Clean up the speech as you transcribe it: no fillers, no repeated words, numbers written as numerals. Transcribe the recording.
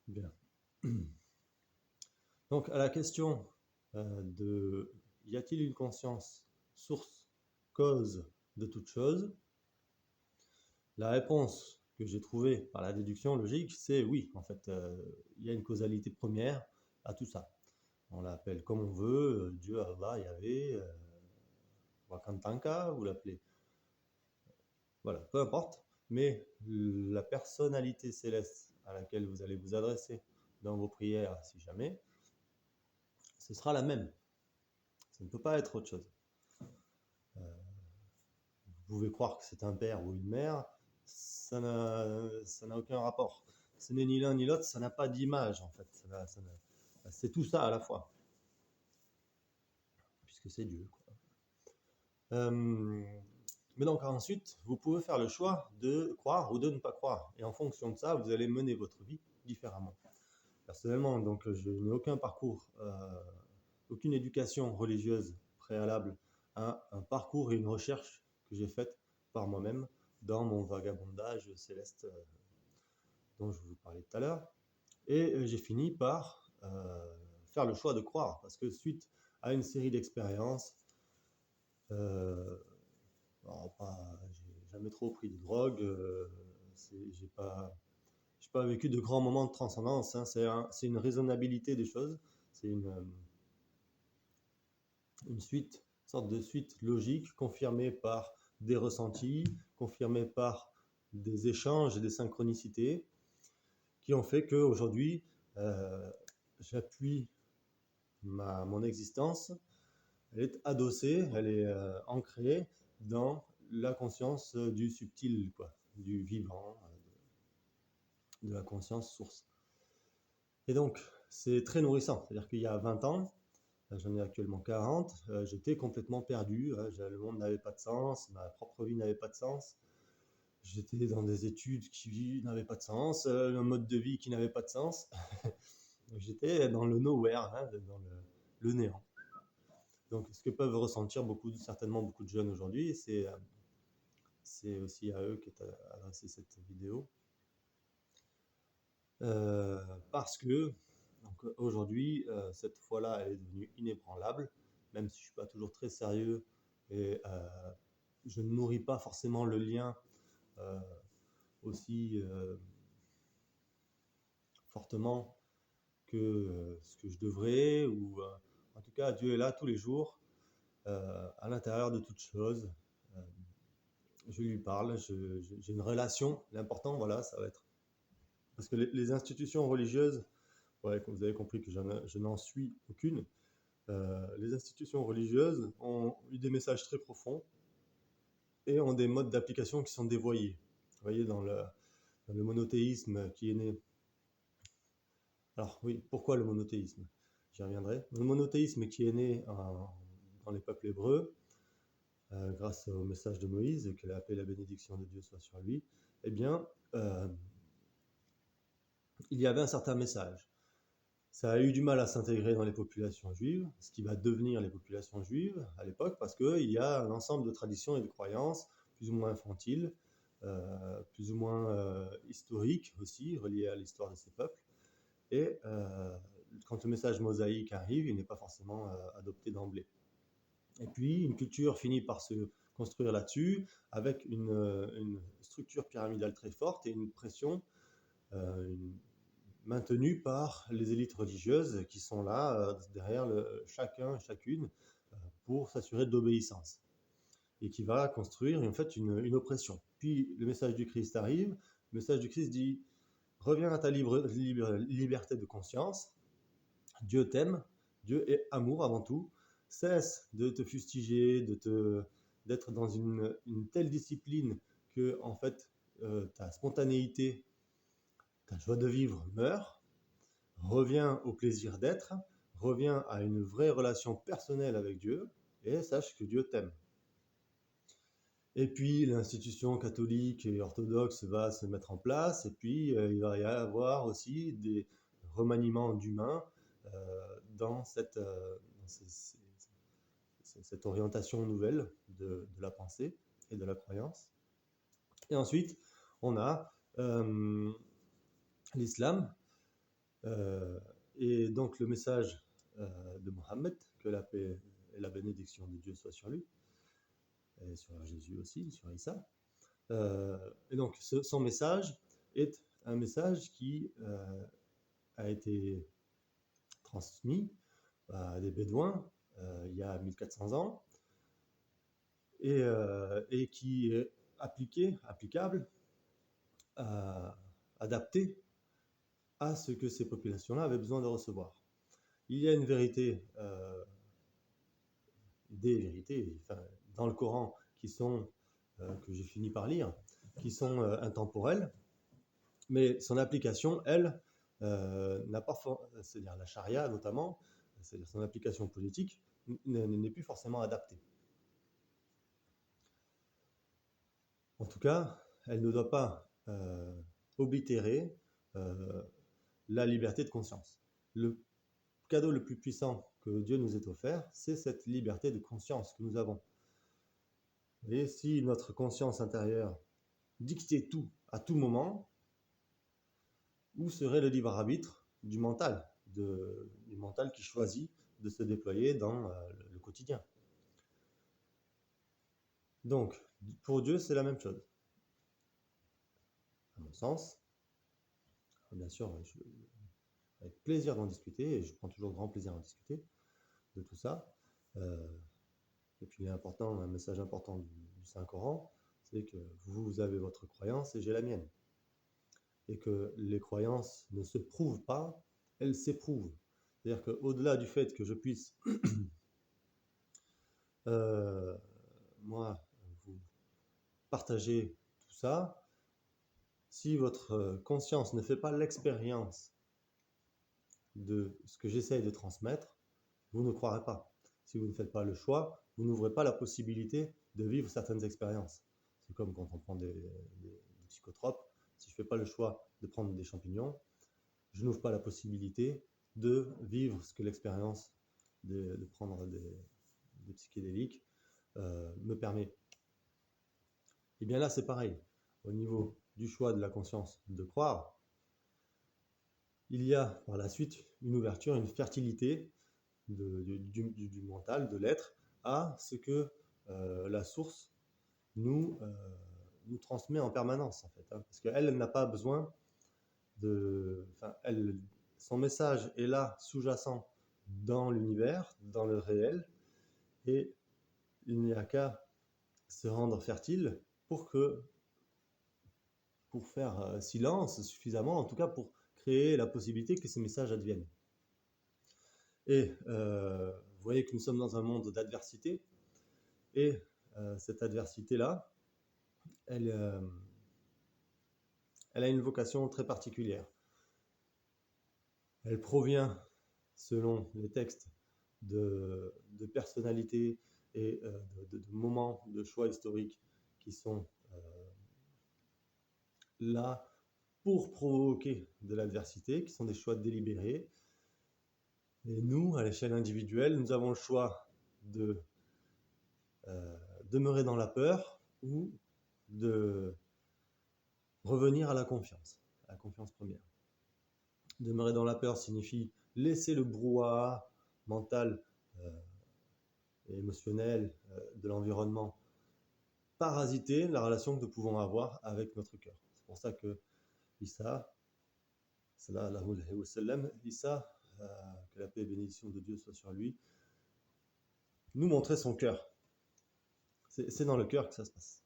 Bien. Donc, à la question de y a-t-il une conscience, source, cause de toute chose, la réponse que j'ai trouvée par la déduction logique, c'est oui. En fait, il y a une causalité première à tout ça. On l'appelle comme on veut, Dieu, Allah, Yahvé, Wakantanka, vous l'appelez. Voilà, peu importe. Mais la personnalité céleste à laquelle vous allez vous adresser dans vos prières, si jamais, ce sera la même. Ça ne peut pas être autre chose. Vous pouvez croire que c'est un père ou une mère, ça n'a aucun rapport. Ce n'est ni l'un ni l'autre, ça n'a pas d'image en fait. C'est tout ça à la fois, puisque c'est Dieu, quoi. Mais donc ensuite, vous pouvez faire le choix de croire ou de ne pas croire. Et en fonction de ça, vous allez mener votre vie différemment. Personnellement, donc, je n'ai aucun parcours, aucune éducation religieuse préalable à un parcours et une recherche que j'ai faite par moi-même dans mon vagabondage céleste dont je vous parlais tout à l'heure. Et j'ai fini par faire le choix de croire, parce que suite à une série d'expériences, euh, j'ai jamais trop pris de drogue, j'ai pas vécu de grands moments de transcendance, hein. C'est une raisonnabilité des choses, c'est une suite, une sorte de suite logique confirmée par des ressentis, confirmée par des échanges et des synchronicités qui ont fait qu'aujourd'hui, euh, j'appuie mon existence, elle est adossée, elle est ancrée dans la conscience du subtil, quoi, du vivant, de la conscience source. Et donc, c'est très nourrissant. C'est-à-dire qu'il y a 20 ans, j'en ai actuellement 40, j'étais complètement perdu, le monde n'avait pas de sens, ma propre vie n'avait pas de sens, j'étais dans des études qui n'avaient pas de sens, un mode de vie qui n'avait pas de sens, j'étais dans le nowhere, hein, dans le néant. Donc ce que peuvent ressentir certainement beaucoup de jeunes aujourd'hui, c'est aussi à eux qu'est adressée cette vidéo. Parce que aujourd'hui, cette foi-là, elle est devenue inébranlable, même si je ne suis pas toujours très sérieux et je ne nourris pas forcément le lien euh, aussi fortement que ce que je devrais, ou en tout cas, Dieu est là tous les jours, à l'intérieur de toute chose. Euh, je lui parle, j'ai une relation. L'important, voilà, ça va être. Parce que les institutions religieuses, ouais, comme vous avez compris que je n'en suis aucune, les institutions religieuses ont eu des messages très profonds et ont des modes d'application qui sont dévoyés. Vous voyez, dans le monothéisme qui est né. Alors oui, pourquoi le monothéisme? J'y reviendrai. Le monothéisme qui est né dans les peuples hébreux, grâce au message de Moïse, que la paix et la bénédiction de Dieu soit sur lui, eh bien, il y avait un certain message. Ça a eu du mal à s'intégrer dans les populations juives, ce qui va devenir les populations juives à l'époque, parce qu'il y a un ensemble de traditions et de croyances, plus ou moins infantiles, plus ou moins historiques aussi, reliées à l'histoire de ces peuples. Et quand le message mosaïque arrive, il n'est pas forcément adopté d'emblée. Et puis, une culture finit par se construire là-dessus, avec une structure pyramidale très forte et une pression maintenue par les élites religieuses qui sont là derrière chacune, pour s'assurer de l'obéissance. Et qui va construire en fait une oppression. Puis le message du Christ arrive, le message du Christ dit: reviens à ta liberté de conscience, Dieu t'aime, Dieu est amour avant tout, cesse de te fustiger, d'être dans une telle discipline que en fait ta spontanéité, ta joie de vivre meurt, reviens au plaisir d'être, reviens à une vraie relation personnelle avec Dieu et sache que Dieu t'aime. Et puis l'institution catholique et orthodoxe va se mettre en place, et puis il va y avoir aussi des remaniements d'humains dans cette orientation nouvelle de la pensée et de la croyance. Et ensuite, on a l'islam Et donc le message de Mohammed, que la paix et la bénédiction de Dieu soient sur lui, et sur Jésus aussi, sur Isa. Et donc son message est un message qui a été transmis à des Bédouins il y a 1400 ans et qui est applicable, adapté à ce que ces populations-là avaient besoin de recevoir. Il y a une vérité, des vérités, enfin, dans le Coran qui sont, que j'ai fini par lire, qui sont intemporelles, mais son application, elle, n'a pas, c'est-à-dire la charia notamment, c'est-à-dire son application politique, n'est plus forcément adaptée. En tout cas, elle ne doit pas oblitérer la liberté de conscience. Le cadeau le plus puissant que Dieu nous ait offert, c'est cette liberté de conscience que nous avons. Et si notre conscience intérieure dictait tout à tout moment, où serait le libre arbitre du mental, du mental qui choisit de se déployer dans le quotidien? Donc, pour Dieu, c'est la même chose. À mon sens, bien sûr, avec plaisir d'en discuter, et je prends toujours grand plaisir à en discuter de tout ça. Et puis, un message important du Saint-Coran, c'est que vous avez votre croyance et j'ai la mienne. Et que les croyances ne se prouvent pas, elles s'éprouvent. C'est-à-dire qu'au-delà du fait que je puisse, moi, vous partager tout ça, si votre conscience ne fait pas l'expérience de ce que j'essaye de transmettre, vous ne croirez pas. Si vous ne faites pas le choix, vous n'ouvrez pas la possibilité de vivre certaines expériences. C'est comme quand on prend des psychotropes. Si je ne fais pas le choix de prendre des champignons, je n'ouvre pas la possibilité de vivre ce que l'expérience de prendre des psychédéliques me permet. Et bien là, c'est pareil. Au niveau du choix de la conscience de croire, il y a par la suite une ouverture, une fertilité du mental, de l'être, à ce que la source nous transmet en permanence, en fait. Parce qu'elle n'a pas besoin son message est là, sous-jacent dans l'univers, dans le réel, et il n'y a qu'à se rendre fertile pour faire silence suffisamment, en tout cas pour créer la possibilité que ces messages adviennent. Et vous voyez que nous sommes dans un monde d'adversité, et cette adversité-là, elle a une vocation très particulière. Elle provient, selon les textes, de personnalités et de moments de choix historiques qui sont là pour provoquer de l'adversité, qui sont des choix délibérés. Et nous, à l'échelle individuelle, nous avons le choix de demeurer dans la peur ou de revenir à la confiance première. Demeurer dans la peur signifie laisser le brouhaha mental et émotionnel de l'environnement parasiter la relation que nous pouvons avoir avec notre cœur. C'est pour ça que Isa, que la paix et bénédiction de Dieu soit sur lui, nous montrait son cœur. C'est dans le cœur que ça se passe.